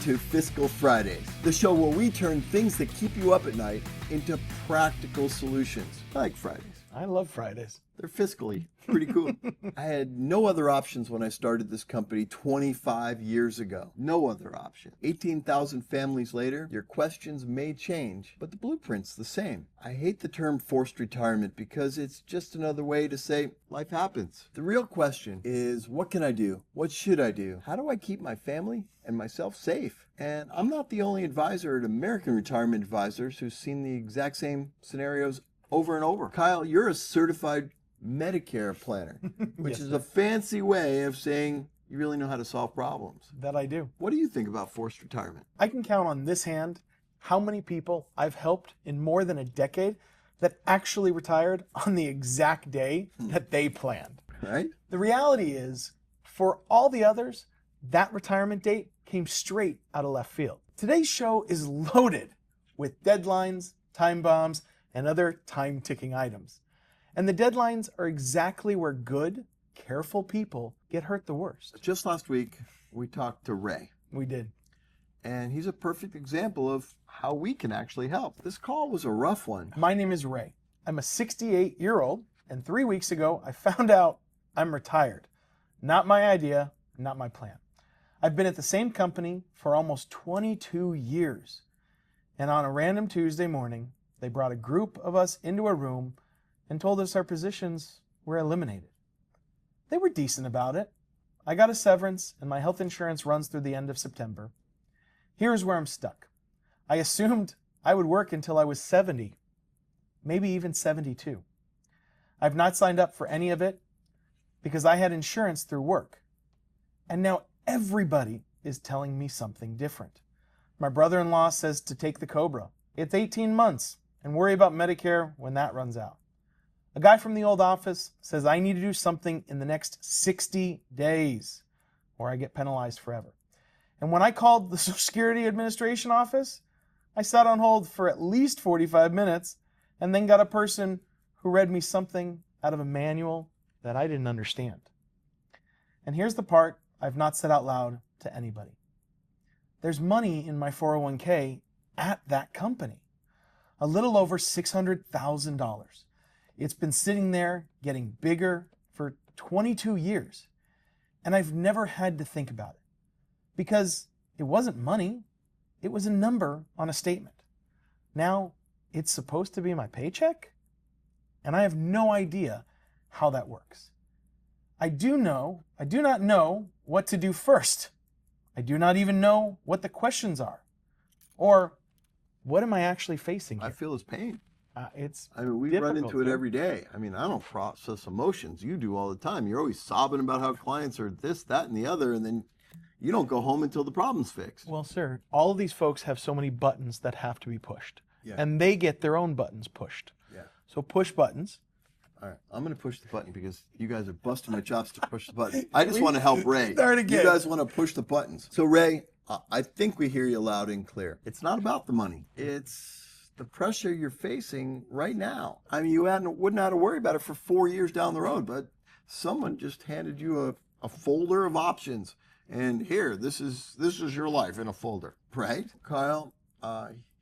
to Fiscal Fridays, the show where we turn things that keep you up at night into practical solutions. I like Fridays. I love Fridays. They're fiscally pretty cool. I had no other options when I started this company 25 years ago. No other option. 18,000 families later, your questions may change, but the blueprint's the same. I hate the term forced retirement because it's just another way to say life happens. The real question is, what can I do? What should I do? How do I keep my family and myself safe? And I'm not the only advisor at American Retirement Advisors who's seen the exact same scenarios over and over. Kyle, you're a certified Medicare planner, which is a fancy way of saying you really know how to solve problems. That I do. What do you think about forced retirement? I can count on this hand how many people I've helped in more than a decade that actually retired on the exact day that they planned. Right? The reality is, for all the others, that retirement date came straight out of left field. Today's show is loaded with deadlines, time bombs, and other time-ticking items. And the deadlines are exactly where good, careful people get hurt the worst. Just last week, we talked to Ray. We did. And he's a perfect example of how we can actually help. This call was a rough one. My name is Ray. I'm a 68-year-old, and 3 weeks ago, I found out I'm retired. Not my idea, not my plan. I've been at the same company for almost 22 years. And on a random Tuesday morning, they brought a group of us into a room and told us our positions were eliminated. They were decent about it. I got a severance and my health insurance runs through the end of September. Here's where I'm stuck. I assumed I would work until I was 70, maybe even 72. I've not signed up for any of it because I had insurance through work. And now everybody is telling me something different. My brother-in-law says to take the COBRA. It's 18 months and worry about Medicare when that runs out. A guy from the old office says I need to do something in the next 60 days or I get penalized forever. And when I called the Social Security Administration office, I sat on hold for at least 45 minutes and then got a person who read me something out of a manual that I didn't understand. And here's the part I've not said out loud to anybody. There's money in my 401k at that company. A little over $600,000. It's been sitting there getting bigger for 22 years. And I've never had to think about it. Because it wasn't money. It was a number on a statement. Now, it's supposed to be my paycheck? And I have no idea how that works. I do not know what to do first. I do not even know what the questions are. Or what am I actually facing here? I feel his pain. We run into it every day. I don't process emotions. You do all the time. You're always sobbing about how clients are this, that, and the other, and then you don't go home until the problem's fixed. Well, sir, all of these folks have so many buttons that have to be pushed. Yeah. And they get their own buttons pushed. Yeah. So push buttons. All right, I'm going to push the button because you guys are busting my chops to push the button. I just want to help Ray. Start again. You guys want to push the buttons. So, Ray, I think we hear you loud and clear. It's not about the money. It's the pressure you're facing right now. You wouldn't have to worry about it for 4 years down the road, but someone just handed you a folder of options. And here, this is your life in a folder, right? Kyle,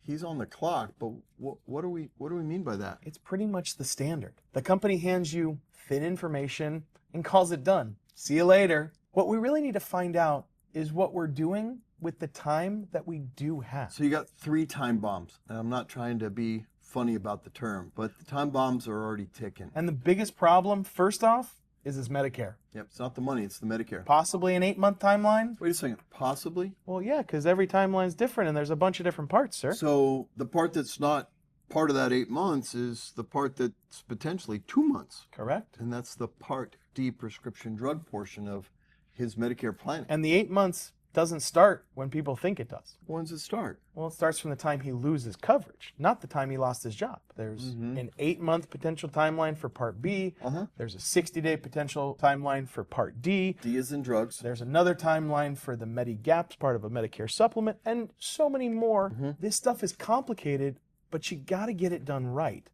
he's on the clock, but what do we mean by that? It's pretty much the standard. The company hands you thin information and calls it done. See you later. What we really need to find out is what we're doing with the time that we do have. So you got 3 time bombs, and I'm not trying to be funny about the term, but the time bombs are already ticking. And the biggest problem, first off, is this Medicare. Yep, it's not the money, it's the Medicare. Possibly an 8-month timeline? Wait a second, possibly? Well, yeah, because every timeline's different and there's a bunch of different parts, sir. So the part that's not part of that 8 months is the part that's potentially 2 months. Correct. And that's the Part D prescription drug portion of his Medicare plan. And the 8 months doesn't start when people think it does. When does it start? Well, it starts from the time he loses coverage, not the time he lost his job. There's an 8-month potential timeline for Part B. There's a 60-day potential timeline for Part D. D is in drugs. There's another timeline for the Medigap's part of a Medicare supplement, and so many more. This stuff is complicated, but you got to get it done right.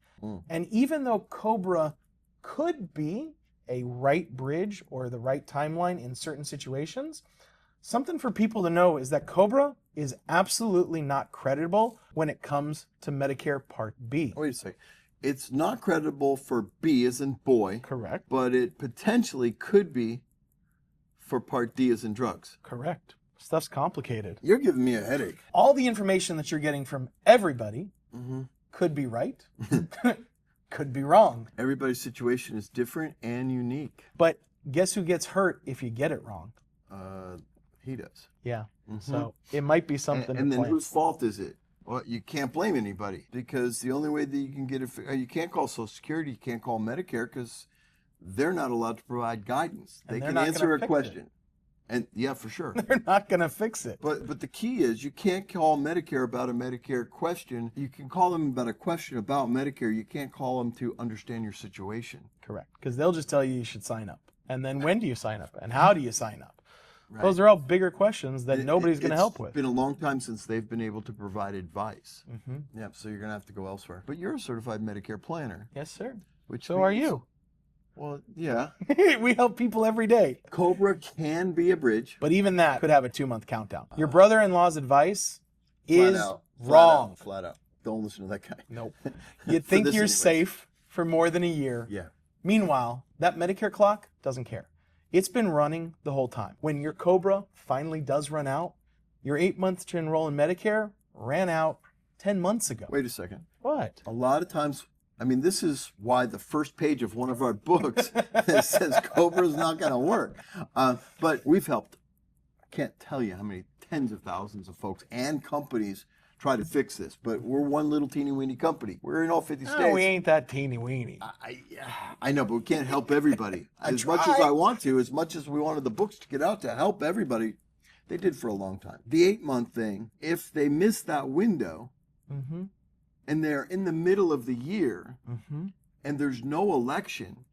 And even though COBRA could be a right bridge or the right timeline in certain situations, something for people to know is that COBRA is absolutely not creditable when it comes to Medicare Part B. Wait a second. It's not creditable for B as in boy. Correct. But it potentially could be for Part D as in drugs. Correct. Stuff's complicated. You're giving me a headache. All the information that you're getting from everybody could be right, could be wrong. Everybody's situation is different and unique. But guess who gets hurt if you get it wrong? He does. Yeah. So it might be something And to then plan. whose fault is it? Well, you can't blame anybody because the only way that you can get it, you can't call Social Security, you can't call Medicare because they're not allowed to provide guidance. And They they're can not answer gonna a fix question. And yeah, for sure. They're not going to fix it. But the key is you can't call Medicare about a Medicare question. You can call them about a question about Medicare. You can't call them to understand your situation. Correct. Because they'll just tell you should sign up. And then when do you sign up? And how do you sign up? Right. Those are all bigger questions that nobody's going to help with. It's been a long time since they've been able to provide advice. Yeah, so you're going to have to go elsewhere. But you're a certified Medicare planner. Yes, sir. Which So are means- you. Well, yeah. We help people every day. Cobra can be a bridge. But even that could have a 2-month countdown. Your brother-in-law's advice is Flat wrong. out, flat out. Don't listen to that guy. Nope. You'd think this you're anyways. safe for more than a year. Yeah. Meanwhile, that Medicare clock doesn't care. It's been running the whole time. When your Cobra finally does run out, your 8 months to enroll in Medicare ran out 10 months ago. Wait a second. What? A lot of times, I mean, this is why the first page of one of our books says Cobra's not going to work. But we've helped, I can't tell you how many tens of thousands of folks and companies try to fix this. But we're one little teeny weeny company. We're in all 50 states. No, we ain't that teeny weeny. I know, but we can't help everybody. As much as I want to, as much as we wanted the books to get out to help everybody, they did for a long time. The 8-month thing, if they miss that window, and they're in the middle of the year, and there's no election,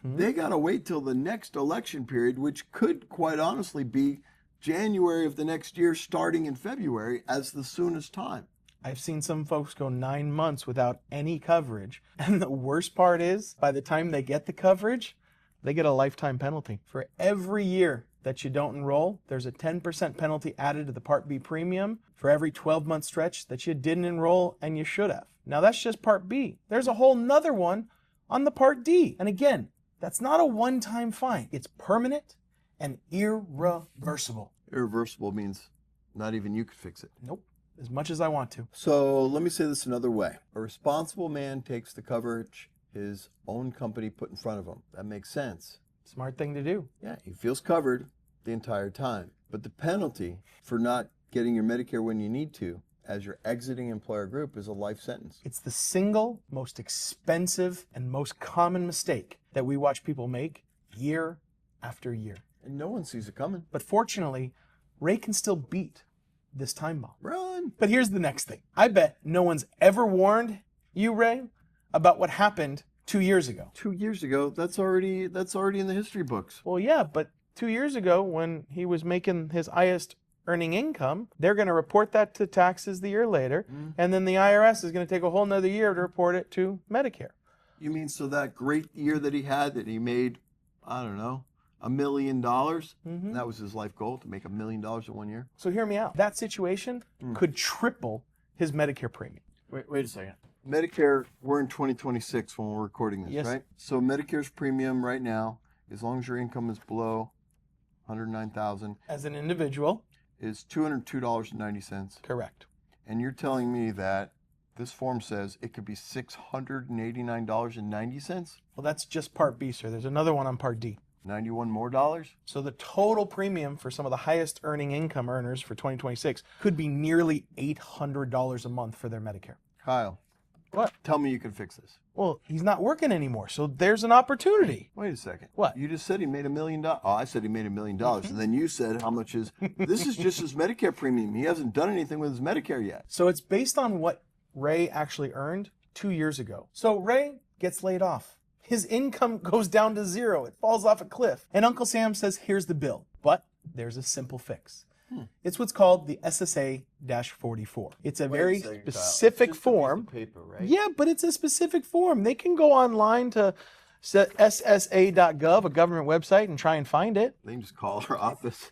they got to wait till the next election period, which could quite honestly be January of the next year, starting in February, as the soonest time. I've seen some folks go 9 months without any coverage. And the worst part is, by the time they get the coverage, they get a lifetime penalty. For every year that you don't enroll, there's a 10% penalty added to the Part B premium for every 12-month stretch that you didn't enroll and you should have. Now, that's just Part B. There's a whole nother one on the Part D. And again, that's not a one-time fine. It's permanent and irreversible. Irreversible means not even you could fix it. Nope. As much as I want to. So let me say this another way. A responsible man takes the coverage his own company put in front of him. That makes sense. Smart thing to do. Yeah, he feels covered the entire time. But the penalty for not getting your Medicare when you need to, as you're exiting employer group, is a life sentence. It's the single most expensive and most common mistake that we watch people make year after year. And no one sees it coming. But fortunately, Ray can still beat this time bomb. Run! But here's the next thing. I bet no one's ever warned you, Ray, about what happened 2 years ago. 2 years ago, that's already in the history books. Well, yeah, but 2 years ago when he was making his highest earning income, they're going to report that to taxes the year later, and then the IRS is going to take a whole nother year to report it to Medicare. You mean so that great year that he had, that he made, I don't know, $1 million? That was his life goal, to make $1 million in 1 year? So hear me out. That situation could triple his Medicare premium. Wait a second. Medicare, we're in 2026 when we're recording this, Yes. right? So Medicare's premium right now, as long as your income is below $109,000, As an individual, is $202.90. correct. And you're telling me that this form says it could be $689.90? Well, that's just Part B, sir. There's another one on Part D. 91 more dollars? So the total premium for some of the highest earning income earners for 2026 could be nearly $800 a month for their Medicare. Kyle, What? tell me you can fix this. Well, he's not working anymore, so there's an opportunity. Wait a second. What? You just said he made $1 million. Oh, I said he made $1 million. And then you said how much is, this is just his Medicare premium. He hasn't done anything with his Medicare yet. So it's based on what Ray actually earned 2 years ago. So Ray gets laid off. His income goes down to zero. It falls off a cliff. And Uncle Sam says, here's the bill. But there's a simple fix. It's what's called the SSA-44. It's a very specific form. Paper, right? Yeah, but it's a specific form. They can go online to SSA.gov, a government website, and try and find it. They can just call our office.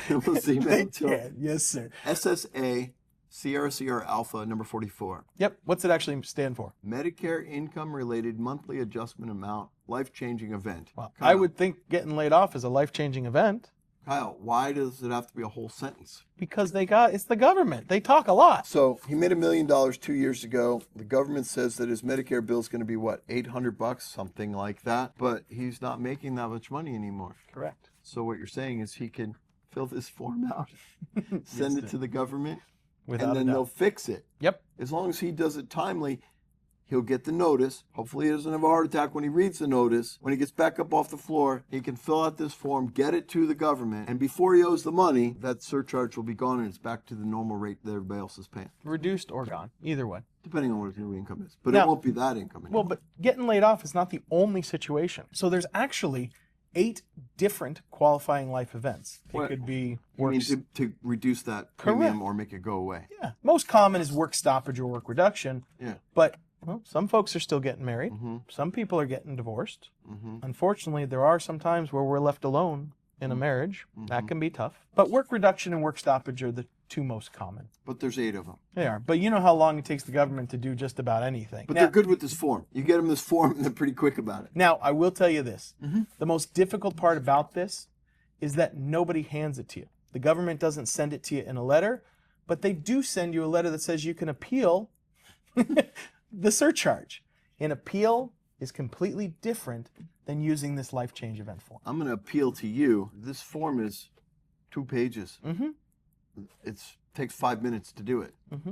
We'll see. They can. Yes, sir. SSA Sierra Alpha number 44. Yep. What's it actually stand for? Medicare income related monthly adjustment amount, life-changing event. Well, Kyle, I would think getting laid off is a life-changing event. Kyle, why does it have to be a whole sentence? Because it's the government. They talk a lot. So he made $1 million 2 years ago. The government says that his Medicare bill is going to be what, $800, something like that. But he's not making that much money anymore. Correct. So what you're saying is he can fill this form out, send it to the government, Without and then a doubt. they'll fix it. Yep. As long as he does it timely, he'll get the notice. Hopefully he doesn't have a heart attack when he reads the notice. When he gets back up off the floor, he can fill out this form, get it to the government, and before he owes the money, that surcharge will be gone and it's back to the normal rate that everybody else is paying. Reduced or gone. Either way. Depending on what his new income is. But Now- it won't be that income anymore. Well, but getting laid off is not the only situation. So there's actually 8 different qualifying life events. It What? could be I mean, work. to reduce that premium or make it go away. Yeah. Most common is work stoppage or work reduction. Yeah. But well, some folks are still getting married. Mm-hmm. Some people are getting divorced. Mm-hmm. Unfortunately, there are some times where we're left alone in a marriage. That can be tough. But work reduction and work stoppage are the 2 most common. But there's 8 of them. They are. But you know how long it takes the government to do just about anything. But Now- they're good with this form. You get them this form and they're pretty quick about it. Now, I will tell you this. The most difficult part about this is that nobody hands it to you. The government doesn't send it to you in a letter, but they do send you a letter that says you can appeal the surcharge. An appeal is completely different than using this life change event form. I'm going to appeal to you. This form is 2 pages. Mm-hmm. It takes 5 minutes to do it. Mm-hmm.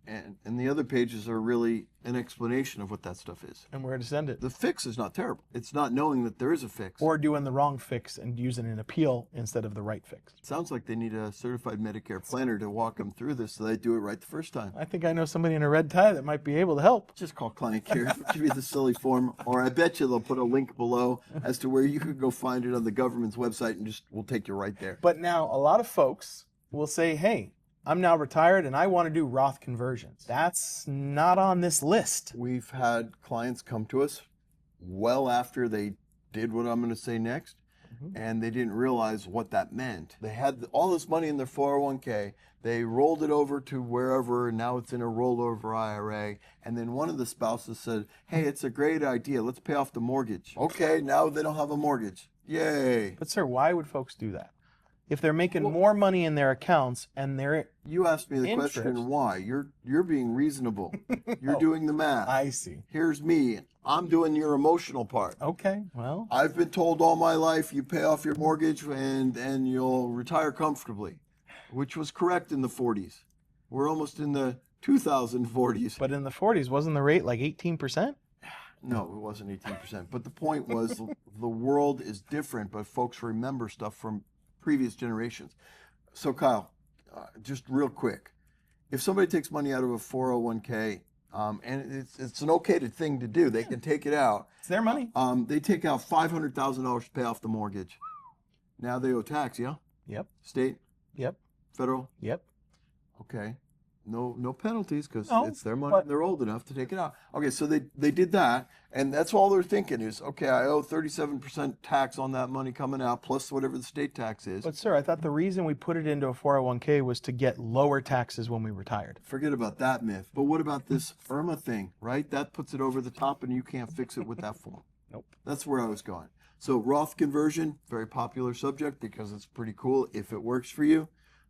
And the other pages are really an explanation of what that stuff is. And where to send it. The fix is not terrible. It's not knowing that there is a fix. Or doing the wrong fix and using an appeal instead of the right fix. Sounds like they need a certified Medicare planner to walk them through this so they do it right the first time. I think I know somebody in a red tie that might be able to help. Just call client care, give you the silly form, or I bet you they'll put a link below as to where you could go find it on the government's website and we'll take you right there. But now a lot of folks will say, hey, I'm now retired and I want to do Roth conversions. That's not on this list. We've had clients come to us well after they did what I'm going to say next, and they didn't realize what that meant. They had all this money in their 401k. They rolled it over to wherever, and now it's in a rollover IRA. And then one of the spouses said, hey, it's a great idea. Let's pay off the mortgage. Okay, now they don't have a mortgage. Yay. But sir, why would folks do that? If they're making more money in their accounts and they're... You asked me the Interest. question, why? You're being reasonable. You're doing the math. I see. Here's me. I'm doing your emotional part. Okay, well, I've been told all my life you pay off your mortgage and you'll retire comfortably, which was correct in the 40s. We're almost in the 2040s. but in the 40s, wasn't the rate like 18%? No, it wasn't 18%. But the point was the world is different, but folks remember stuff from previous generations. So Kyle, just real quick, if somebody takes money out of a 401k, and it's an okay thing to do, they can take it out. It's their money. They take out $500,000 to pay off the mortgage. Now they owe tax, yeah? Yep, State, yep, federal, yep. okay. No penalties because No, it's their money. but- They're old enough to take it out. Okay, so they did that, and that's all they're thinking is, okay, I owe 37% tax on that money coming out plus whatever the state tax is. But sir, I thought the reason we put it into a 401k was to get lower taxes when we retired. Forget about that myth. But what about this IRMA thing, right? That puts it over the top, and you can't fix it with that form. Nope. That's where I was going. So Roth conversion, very popular subject because it's pretty cool if it works for you.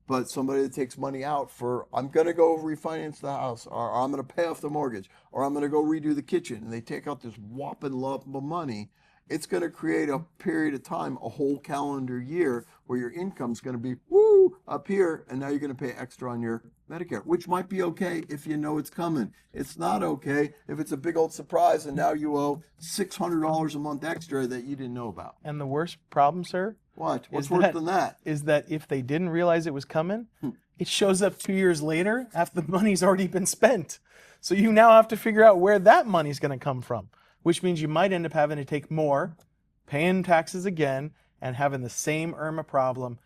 But somebody that takes money out for, I'm going to go refinance the house, or I'm going to pay off the mortgage, or I'm going to go redo the kitchen, and they take out this whopping lump of money, it's going to create a period of time, a whole calendar year, where your income's going to be, woo, up here, and now you're going to pay extra on your Medicare, which might be okay if you know it's coming. It's not okay if it's a big old surprise, and now you owe $600 a month extra that you didn't know about. And the worst problem, sir, What? What's Is worse that- than that? is that if they didn't realize it was coming, it shows up 2 years later after the money's already been spent. So you now have to figure out where that money's going to come from, which means you might end up having to take more, paying taxes again, and having the same IRMA problem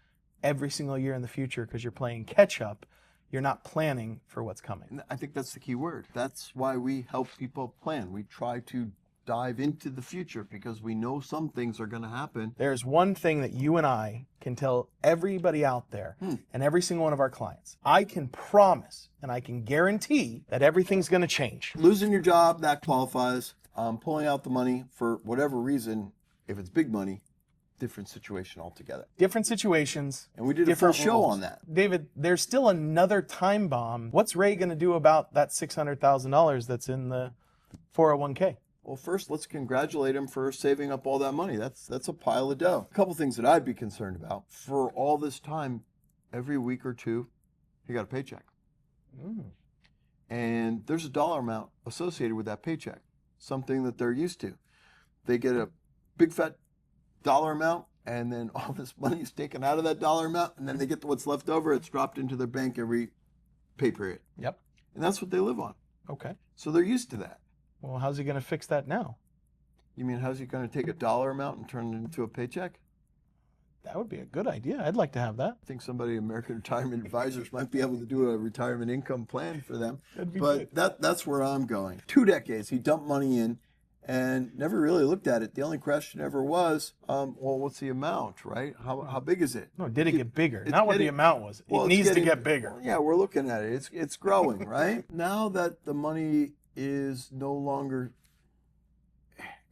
every single year in the future because you're playing catch up. You're not planning for what's coming. And I think that's the key word. That's why we help people plan. We try to dive into the future because we know some things are going to happen. There's one thing that you and I can tell everybody out there and every single one of our clients. I can promise and I can guarantee that everything's going to change. Losing your job, that qualifies. Pulling out the money for whatever reason, if it's big money, different situation altogether. Different situations. And we did a full show on that. David, there's still another time bomb. What's Ray going to do about that $600,000 that's in the 401k? Well, first, let's congratulate him for saving up all that money. That's a pile of dough. A couple things that I'd be concerned about. For all this time, every week or two, he got a paycheck. And there's a dollar amount associated with that paycheck, something that they're used to. They get a big fat dollar amount, and then all this money is taken out of that dollar amount, and then they get what's left over. It's dropped into their bank every pay period. Yep. And that's what they live on. Okay. So they're used to that. Well, how's he going to fix that now? You mean, how's he going to take a dollar amount and turn it into a paycheck? That would be a good idea. I'd like to have that. I think somebody, American Retirement Advisors, might be able to do a retirement income plan for them. That'd be But that's where I'm going. 2 decades, he dumped money in and never really looked at it. The only question ever was, well, what's the amount, right? How big is it? No, did it get bigger? Not what the amount was. Well, it needs to get bigger. Yeah, we're looking at it. It's growing, right? Now that the money is no longer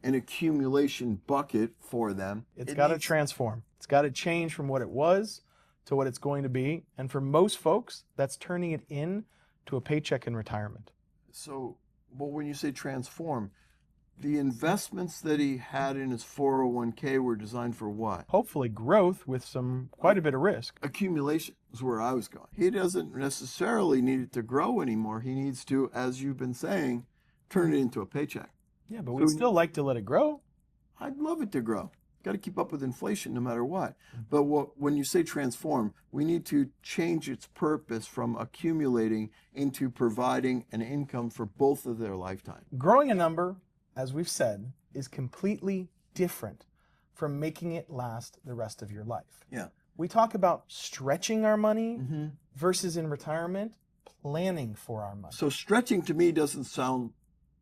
an accumulation bucket for them, It's got to transform. It's got to change from what it was to what it's going to be. And for most folks, that's turning it in to a paycheck in retirement. So, well, when you say transform, the investments that he had in his 401k were designed for what? Hopefully growth with quite a bit of risk. Accumulation is where I was going. He doesn't necessarily need it to grow anymore. He needs to, as you've been saying, turn it into a paycheck. Yeah, but we'd still like to let it grow. I'd love it to grow. Got to keep up with inflation no matter what. But when you say transform, we need to change its purpose from accumulating into providing an income for both of their lifetime. Growing a number, as we've said, is completely different from making it last the rest of your life. Yeah. We talk about stretching our money versus in retirement, planning for our money. So stretching to me doesn't sound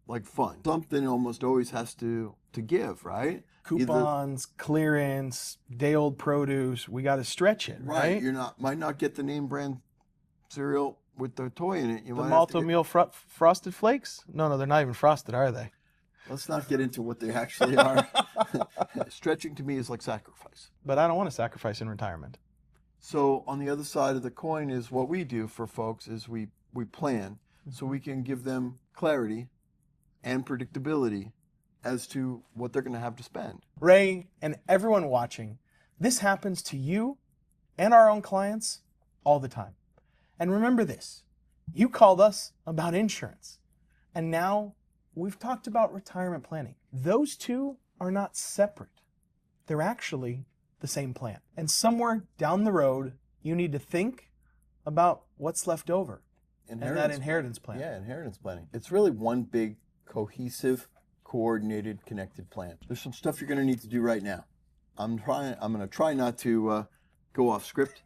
like fun. Something almost always has to give, right? Coupons, clearance, day-old produce. We got to stretch it, right? You might not get the name brand cereal with the toy in it. The Malto Meal Frosted Flakes? No, they're not even frosted, are they? Let's not get into what they actually are. Stretching to me is like sacrifice. But I don't want to sacrifice in retirement. So on the other side of the coin is what we do for folks is we plan so we can give them clarity and predictability as to what they're going to have to spend. Ray and everyone watching, this happens to you and our own clients all the time. And remember this, you called us about insurance, and now we've talked about retirement planning. Those two are not separate. They're actually the same plan. And somewhere down the road, you need to think about what's left over. And that inheritance plan. Yeah, inheritance planning. It's really one big, cohesive, coordinated, connected plan. There's some stuff you're going to need to do right now. I'm going to try not to go off script.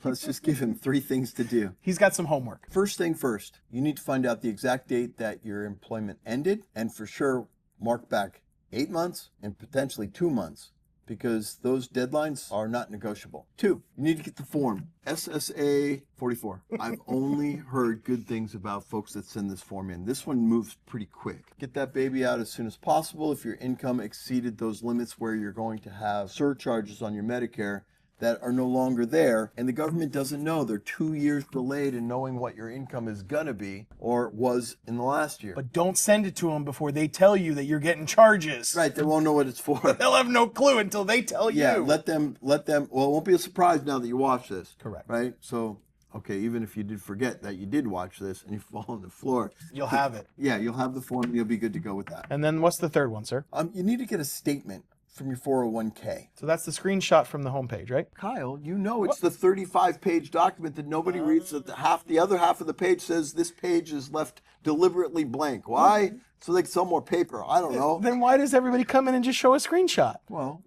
Let's just give him 3 things to do. He's got some homework. First thing first, you need to find out the exact date that your employment ended, and for sure mark back 8 months and potentially 2 months, because those deadlines are not negotiable. 2, you need to get the form, SSA-44. I've only heard good things about folks that send this form in. This one moves pretty quick. Get that baby out as soon as possible. If your income exceeded those limits where you're going to have surcharges on your Medicare that are no longer there, and the government doesn't know. They're 2 years delayed in knowing what your income is gonna be or was in the last year. But don't send it to them before they tell you that you're getting charges. Right, they won't know what it's for. They'll have no clue until they tell you. Yeah, let them, well, it won't be a surprise now that you watch this. Correct. Right? So, okay, even if you did forget that you did watch this and you fall on the floor. You'll have it. Yeah, you'll have the form and you'll be good to go with that. And then what's the third one, sir? You need to get a statement from your 401k. So that's the screenshot from the homepage, right? Kyle, you know it's the 35-page document that nobody reads. That the other half of the page says this page is left deliberately blank. Why? So they can sell more paper. I don't know. Then why does everybody come in and just show a screenshot? Well,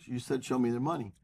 you said show me the money.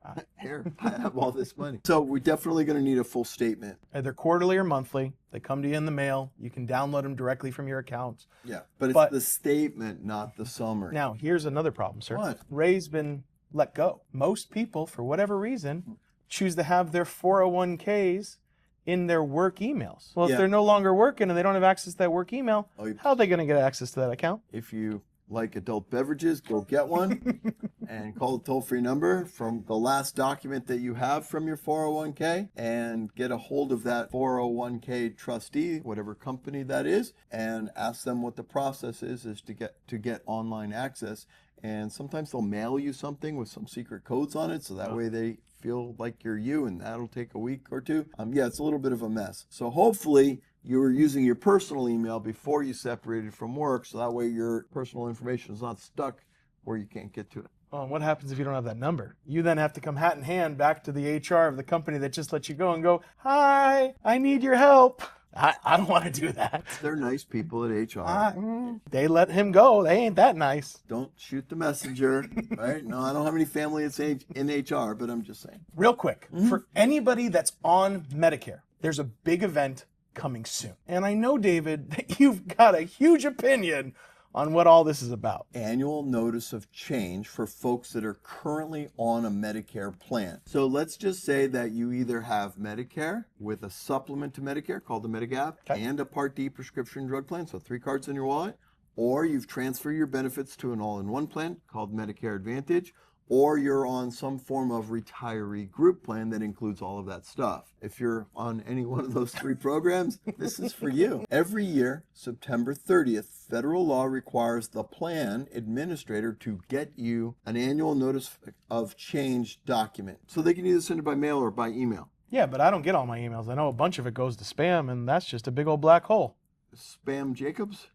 Here, I have all this money. So we're definitely going to need a full statement. Either quarterly or monthly. They come to you in the mail. You can download them directly from your accounts. Yeah, but it's the statement, not the summary. Now, here's another problem, sir. What? Ray's been let go. Most people, for whatever reason, choose to have their 401ks in their work emails. Well, if they're no longer working and they don't have access to that work email, how are they going to get access to that account? If you like adult beverages, go get one and call the toll-free number from the last document that you have from your 401k and get a hold of that 401k trustee, whatever company that is, and ask them what the process is to get online access. And sometimes they'll mail you something with some secret codes on it, so that way they feel like you're you, and that'll take a week or two. It's a little bit of a mess. So hopefully you were using your personal email before you separated from work, so that way your personal information is not stuck where you can't get to it. Oh, and what happens if you don't have that number? You then have to come hat in hand back to the HR of the company that just let you go and go, "Hi, I need your help." I don't want to do that. They're nice people at HR. They let him go. They ain't that nice. Don't shoot the messenger, right? No, I don't have any family in HR, but I'm just saying. Real quick, for anybody that's on Medicare, there's a big event coming soon. And I know, David, that you've got a huge opinion on what all this is about. Annual notice of change for folks that are currently on a Medicare plan. So let's just say that you either have Medicare with a supplement to Medicare called the Medigap and a Part D prescription drug plan, so 3 cards in your wallet, or you've transferred your benefits to an all-in-one plan called Medicare Advantage, or you're on some form of retiree group plan that includes all of that stuff. If you're on any one of those 3 programs, this is for you. Every year, September 30th, federal law requires the plan administrator to get you an annual notice of change document. So they can either send it by mail or by email. Yeah, but I don't get all my emails. I know a bunch of it goes to spam, and that's just a big old black hole. Spam Jacobs?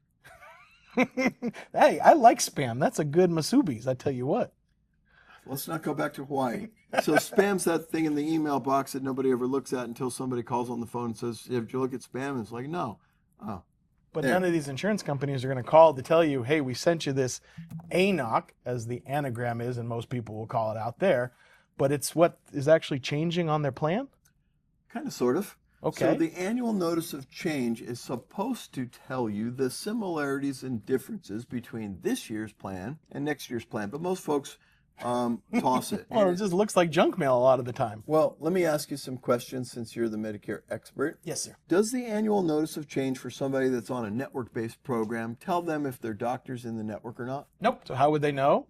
Hey, I like spam. That's a good Masubi's, I tell you what. Let's not go back to Hawaii. So spam's that thing in the email box that nobody ever looks at until somebody calls on the phone and says, "Did you look at spam?" And it's like, no. Oh. But none of these insurance companies are going to call to tell you, "Hey, we sent you this ANOC," as the anagram is, and most people will call it out there. But it's what is actually changing on their plan? Kind of, sort of. Okay. So the annual notice of change is supposed to tell you the similarities and differences between this year's plan and next year's plan. But most folks toss it. Well, it just looks like junk mail a lot of the time. Well, let me ask you some questions since you're the Medicare expert. Yes, sir. Does the annual notice of change for somebody that's on a network-based program tell them if their doctor's in the network or not? Nope. So how would they know?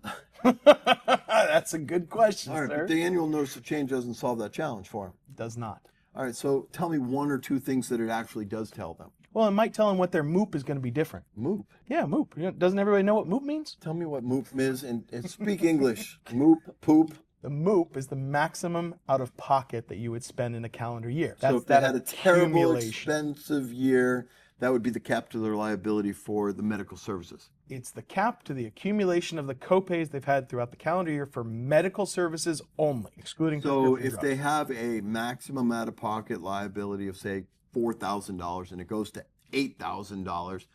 That's a good question, All right, sir. but the annual notice of change doesn't solve that challenge for them. It does not. All right, so tell me 1 or 2 things that it actually does tell them. Well, it might tell them what their MOOP is going to be different. MOOP? Yeah, MOOP. Doesn't everybody know what MOOP means? Tell me what MOOP is and speak English. MOOP, poop. The MOOP is the maximum out of pocket that you would spend in a calendar year. That's So if they had a terrible, accumulation. expensive year, that would be the cap to their liability for the medical services. It's the cap to the accumulation of the copays they've had throughout the calendar year for medical services only, excluding So prescription if drugs. they have a maximum out-of-pocket liability of, say, $4,000 and it goes to $8,000,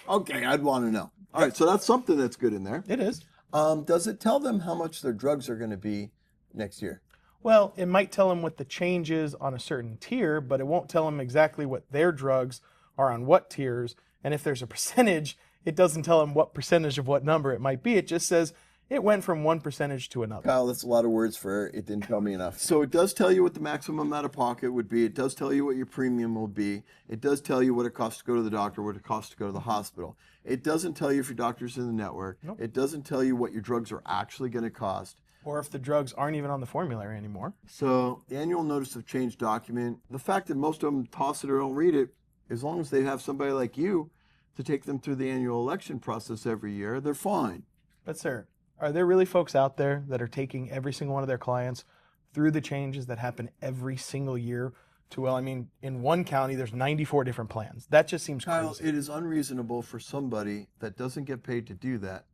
okay, I'd want to know. All right, so that's something that's good in there. It is. Does it tell them how much their drugs are going to be next year? Well, it might tell them what the change is on a certain tier, but it won't tell them exactly what their drugs are on what tiers. And if there's a percentage, it doesn't tell them what percentage of what number it might be. It just says it went from one percentage to another. Kyle, that's a lot of words for it didn't tell me enough. So it does tell you what the maximum out of pocket would be. It does tell you what your premium will be. It does tell you what it costs to go to the doctor, what it costs to go to the hospital. It doesn't tell you if your doctor's in the network. Nope. It doesn't tell you what your drugs are actually going to cost. Or if the drugs aren't even on the formulary anymore. So the annual notice of change document, the fact that most of them toss it or don't read it, as long as they have somebody like you to take them through the annual election process every year, they're fine. But sir, are there really folks out there that are taking every single one of their clients through the changes that happen every single year Well, I mean, in one county, there's 94 different plans. That just seems Kyle, crazy. it is unreasonable for somebody that doesn't get paid to do that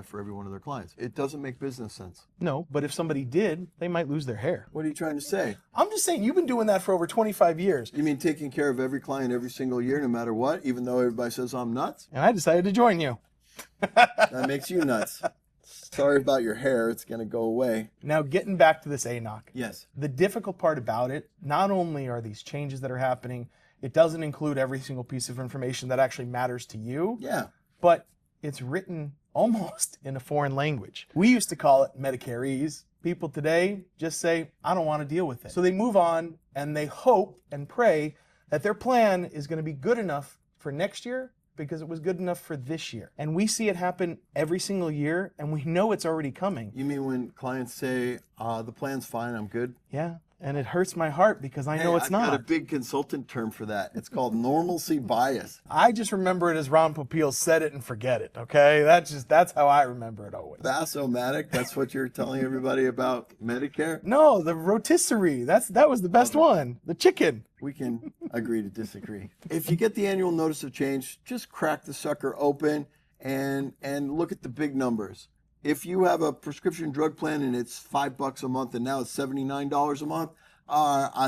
for every one of their clients. It doesn't make business sense. No, but if somebody did, they might lose their hair. What are you trying to say? I'm just saying, you've been doing that for over 25 years. You mean taking care of every client every single year, no matter what, even though everybody says I'm nuts? And I decided to join you. That makes you nuts. Sorry about your hair. It's going to go away. Now, getting back to this ANOC. Yes. The difficult part about it, not only are these changes that are happening, it doesn't include every single piece of information that actually matters to you, Yeah. but it's written almost in a foreign language. We used to call it Medicareese. People today just say, I don't want to deal with it. So they move on and they hope and pray that their plan is going to be good enough for next year because it was good enough for this year. And we see it happen every single year, and we know it's already coming. You mean when clients say, the plan's fine, I'm good? Yeah, and it hurts my heart because I know it's not. I've got a big consultant term for that. It's called normalcy bias. I just remember it as Ron Popeil said it and forget it, okay? That's how I remember it always. Basomatic, that's what you're telling everybody about Medicare? No, the rotisserie, that was the best one. The chicken. We can agree to disagree. If you get the annual notice of change, just crack the sucker open and look at the big numbers. If you have a prescription drug plan and it's $5 a month and now it's $79 a month,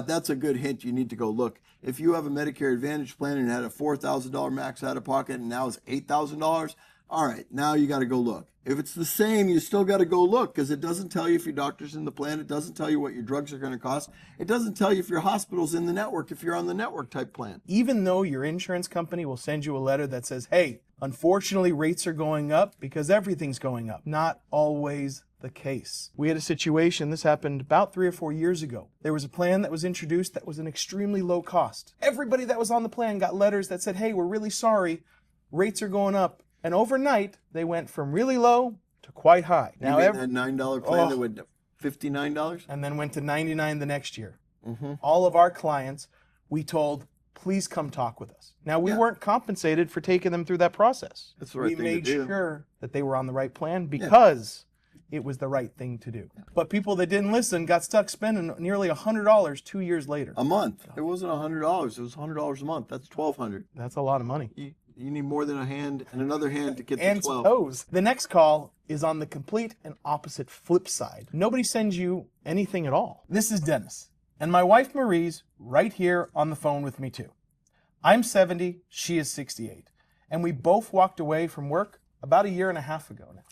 that's a good hint. You need to go look. If you have a Medicare Advantage plan and had a $4,000 max out of pocket and now it's $8,000, all right, now you got to go look. If it's the same, you still got to go look because it doesn't tell you if your doctor's in the plan. It doesn't tell you what your drugs are going to cost. It doesn't tell you if your hospital's in the network, if you're on the network type plan. Even though your insurance company will send you a letter that says, hey, unfortunately, rates are going up because everything's going up. Not always the case. We had a situation, this happened about 3 or 4 years ago. There was a plan that was introduced that was an extremely low cost. Everybody that was on the plan got letters that said, hey, we're really sorry, rates are going up. And overnight, they went from really low to quite high. Now, that $9 plan that went to $59? And then went to $99 the next year. Mm-hmm. All of our clients, we told, please come talk with us. Now, we weren't compensated for taking them through that process. That's the right thing to do. We made sure that they were on the right plan because it was the right thing to do. But people that didn't listen got stuck spending nearly $100 2 years later. A month. It wasn't $100. It was $100 a month. That's $1,200. That's a lot of money. You need more than a hand and another hand to get and to 12. Toes. The next call is on the complete and opposite flip side. Nobody sends you anything at all. This is Dennis. And my wife Marie's right here on the phone with me too. I'm 70, she is 68. And we both walked away from work about 1.5 years ago now.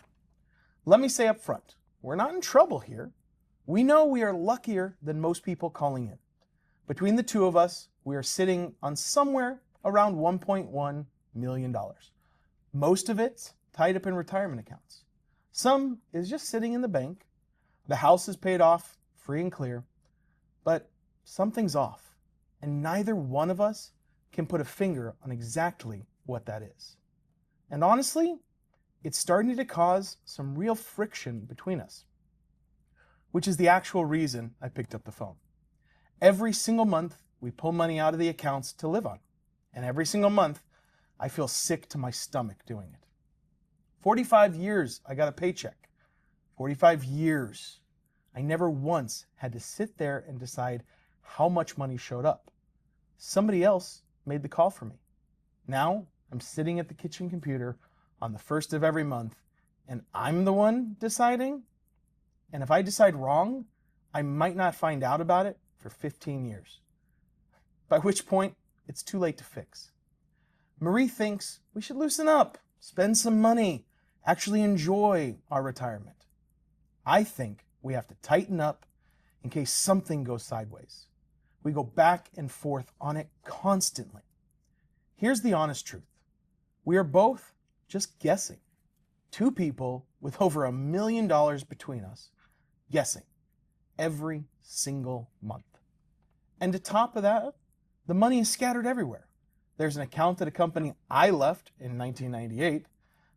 Let me say up front, we're not in trouble here. We know we are luckier than most people calling in. Between the two of us, we are sitting on somewhere around $1.1 million. Most of it's tied up in retirement accounts. Some is just sitting in the bank. The house is paid off free and clear, but something's off, and neither one of us can put a finger on exactly what that is. And honestly, it's starting to cause some real friction between us, which is the actual reason I picked up the phone. Every single month, we pull money out of the accounts to live on, and every single month, I feel sick to my stomach doing it. 45 years, I got a paycheck. 45 years. I never once had to sit there and decide how much money showed up. Somebody else made the call for me. Now, I'm sitting at the kitchen computer on the first of every month, and I'm the one deciding? And if I decide wrong, I might not find out about it for 15 years. By which point, it's too late to fix. Marie thinks we should loosen up, spend some money, actually enjoy our retirement. I think we have to tighten up in case something goes sideways. We go back and forth on it constantly. Here's the honest truth. We are both just guessing. Two people with over $1 million between us, guessing every single month. And to top of that, the money is scattered everywhere. There's an account at a company I left in 1998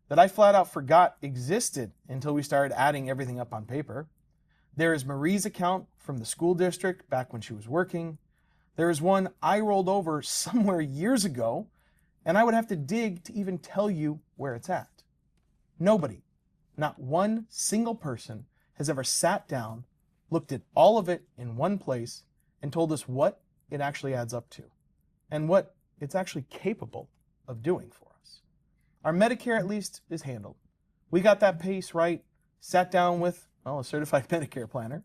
that I flat out forgot existed until we started adding everything up on paper. There is Marie's account from the school district back when she was working. There is one I rolled over somewhere years ago, and I would have to dig to even tell you where it's at. Nobody, not one single person, has ever sat down, looked at all of it in one place, and told us what it actually adds up to and what it's actually capable of doing for us. Our Medicare, at least, is handled. We got that piece right, sat down with, well, a certified Medicare planner,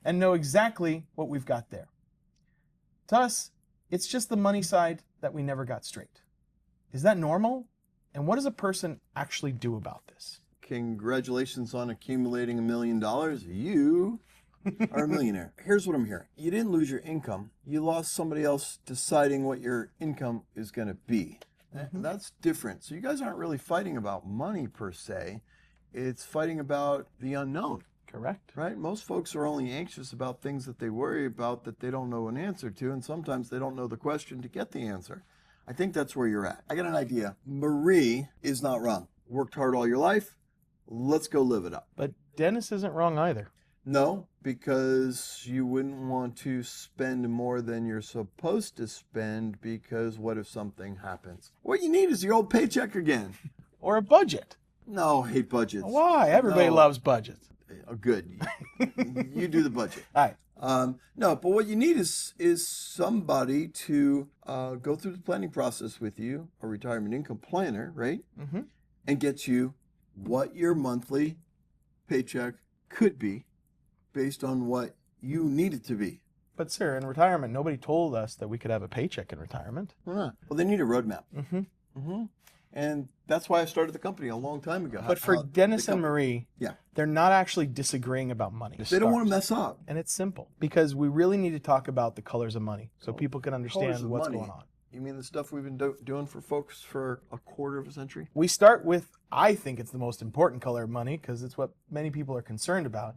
and know exactly what we've got there. To us, it's just the money side that we never got straight. Is that normal? And what does a person actually do about this? Congratulations on accumulating $1 million. You are a millionaire. Here's what I'm hearing. You didn't lose your income. You lost somebody else deciding what your income is going to be. That's different. So you guys aren't really fighting about money per se. It's fighting about the unknown. Correct. Right? Most folks are only anxious about things that they worry about that they don't know an answer to, and sometimes they don't know the question to get the answer. I think that's where you're at. I got an idea. Marie is not wrong. Worked hard all your life. Let's go live it up. But Dennis isn't wrong either. No, because you wouldn't want to spend more than you're supposed to spend, because what if something happens? What you need is your old paycheck again. Or a budget. No, hate budgets. Why? Everybody loves budgets. Oh, good. You do the budget. All right. No, but what you need is somebody to go through the planning process with you, a retirement income planner, right? Mm-hmm. And get you what your monthly paycheck could be based on what you need it to be. But sir, in retirement, nobody told us that we could have a paycheck in retirement. Why not? Well, they need a roadmap. Mm-hmm. Mm-hmm. And that's why I started the company a long time ago. But for Dennis and Marie, yeah, they're not actually disagreeing about money. They don't want to mess up. And it's simple, because we really need to talk about the colors of money so people can understand what's going on. You mean the stuff we've been doing for folks for a quarter of a century? We start with, I think it's the most important color of money because it's what many people are concerned about,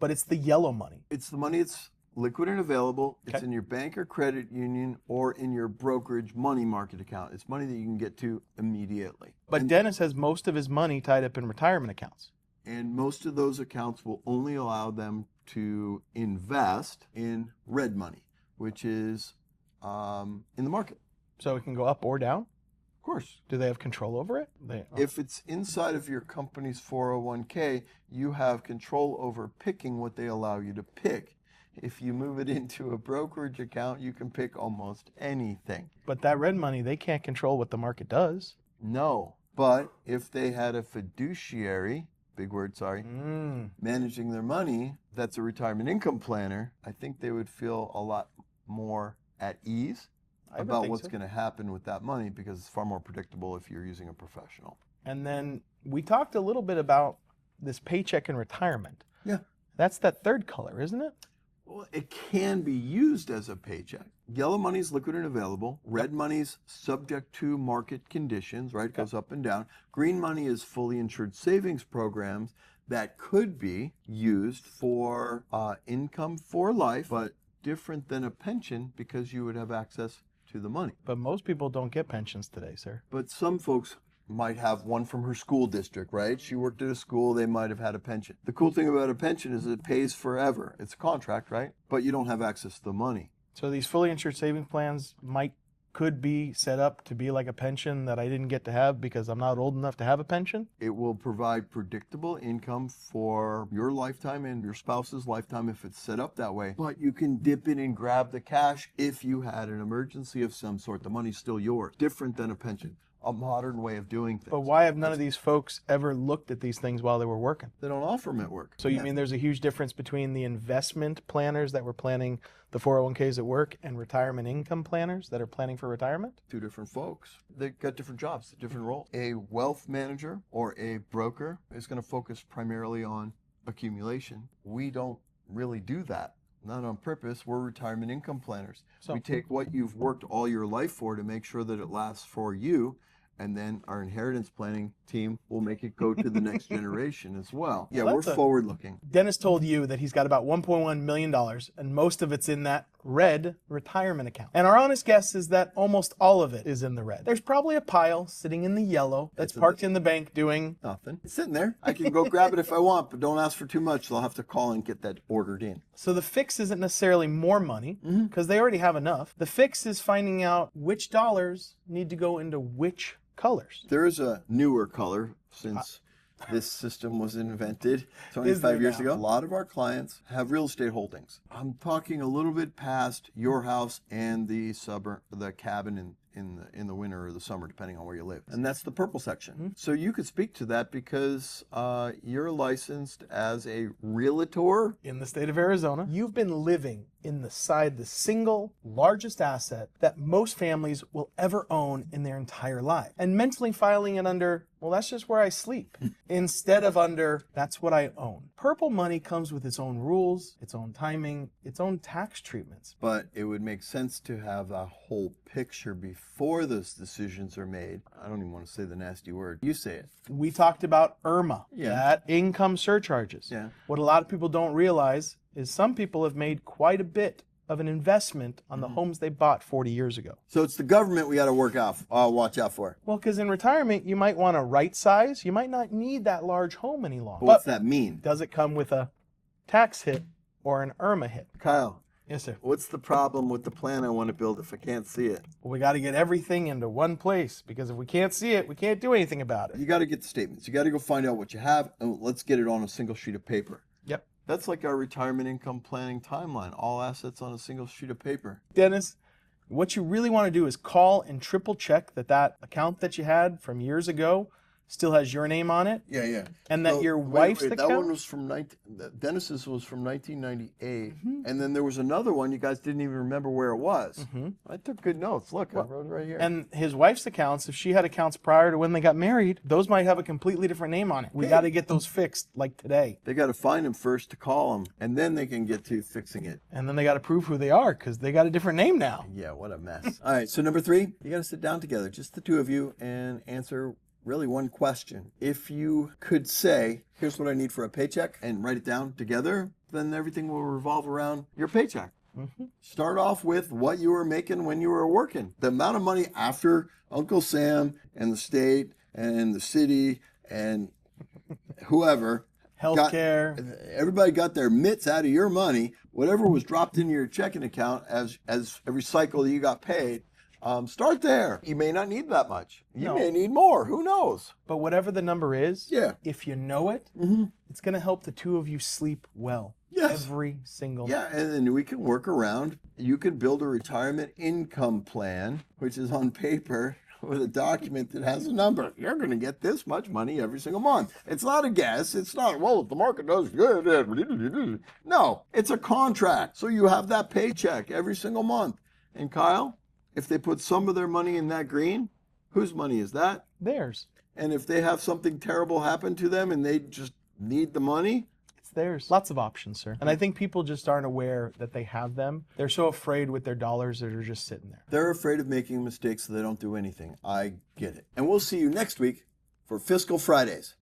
but it's the yellow money. It's the money that's liquid and available. It's in your bank or credit union or in your brokerage money market account. It's money that you can get to immediately. But Dennis has most of his money tied up in retirement accounts. And most of those accounts will only allow them to invest in red money, which is in the market. So it can go up or down? Of course. Do they have control over it? If it's inside of your company's 401k, you have control over picking what they allow you to pick. If you move it into a brokerage account, you can pick almost anything. But that red money, they can't control what the market does. No, but if they had a fiduciary, big word, sorry, managing their money, that's a retirement income planner, I think they would feel a lot more at ease about what's going to happen with that money, because it's far more predictable if you're using a professional. And then we talked a little bit about this paycheck in retirement. Yeah. That's that third color, isn't it? Well, it can be used as a paycheck. Yellow money is liquid and available. Red money is subject to market conditions, right? It goes up and down. Green money is fully insured savings programs that could be used for income for life, but different than a pension because you would have access to the money. But most people don't get pensions today, sir. But some folks might have one from her school district, right? She worked at a school, they might have had a pension. The cool thing about a pension is it pays forever. It's a contract, right? But you don't have access to the money. So these fully insured savings plans could be set up to be like a pension that I didn't get to have because I'm not old enough to have a pension? It will provide predictable income for your lifetime and your spouse's lifetime if it's set up that way. But you can dip in and grab the cash if you had an emergency of some sort. The money's still yours. Different than a pension. A modern way of doing things. But why have none of these folks ever looked at these things while they were working? They don't offer them at work. So you mean there's a huge difference between the investment planners that were planning the 401ks at work and retirement income planners that are planning for retirement? Two different folks. They've got different jobs, different roles. A wealth manager or a broker is going to focus primarily on accumulation. We don't really do that. Not on purpose. We're retirement income planners. So we take what you've worked all your life for to make sure that it lasts for you, and then our inheritance planning team will make it go to the next generation as well. Yeah, we're forward looking. Dennis told you that he's got about $1.1 million, and most of it's in that red retirement account. And our honest guess is that almost all of it is in the red. There's probably a pile sitting in the yellow that's parked in the bank doing nothing. It's sitting there. I can go grab it if I want, but don't ask for too much. They'll have to call and get that ordered in. So the fix isn't necessarily more money, because they already have enough. The fix is finding out which dollars need to go into which colors. There is a newer color since this system was invented Is 25 there years now? ago. A lot of our clients have real estate holdings. I'm talking a little bit past your house and the cabin in the winter or the summer, depending on where you live. And that's the purple section. So you could speak to that because you're licensed as a realtor. In the state of Arizona, you've been living inside the single largest asset that most families will ever own in their entire life, and mentally filing it under, well, that's just where I sleep, instead of under, that's what I own. Purple money comes with its own rules, its own timing, its own tax treatments. But it would make sense to have a whole picture before those decisions are made. I don't even want to say the nasty word. You say it. We talked about IRMA, Yeah. that income surcharges. Yeah. What a lot of people don't realize is some people have made quite a bit of an investment on the homes they bought 40 years ago. So it's the government we got to watch out for. Well, because in retirement, you might want to right size. You might not need that large home any longer. But what's that mean? Does it come with a tax hit or an IRMA hit? Kyle, Yes, sir. what's the problem with the plan I want to build if I can't see it? Well, we got to get everything into one place, because if we can't see it, we can't do anything about it. You got to get the statements. You got to go find out what you have, and let's get it on a single sheet of paper. Yep. That's like our retirement income planning timeline. All assets on a single sheet of paper. Dennis, what you really want to do is call and triple check that account that you had from years ago still has your name on it, Yeah. and that your wife's That account. one was from Dennis's was from 1998, and then there was another one you guys didn't even remember where it was. I took good notes. Look, I wrote it right here. And his wife's accounts, if she had accounts prior to when they got married, those might have a completely different name on it. We got to get those fixed like today. They got to find him first to call him, and then they can get to fixing it. And then they got to prove who they are, because they got a different name now. Yeah, what a mess. All right, so number 3, you got to sit down together, just the two of you, and answer really one question. If you could say, here's what I need for a paycheck, and write it down together, then everything will revolve around your paycheck. Start off with what you were making when you were working. The amount of money after Uncle Sam and the state and the city and whoever. Everybody got their mitts out of your money. Whatever was dropped into your checking account as every cycle you got paid. Start there. You may not need that much. You may need more. Who knows? But whatever the number is, Yeah. if you know it, it's going to help the two of you sleep well. Yes. Every single Yeah, and then we can work around. You can build a retirement income plan, which is on paper with a document that has a number. You're going to get this much money every single month. It's not a guess. It's not, well, if the market does good. No, it's a contract. So you have that paycheck every single month. And Kyle, if they put some of their money in that green, whose money is that? Theirs. And if they have something terrible happen to them and they just need the money, It's theirs. Lots of options, sir. And I think people just aren't aware that they have them. They're so afraid with their dollars that are just sitting there. they're afraid of making mistakes so they don't do anything. I get it. And we'll see you next week for Fiscal Fridays.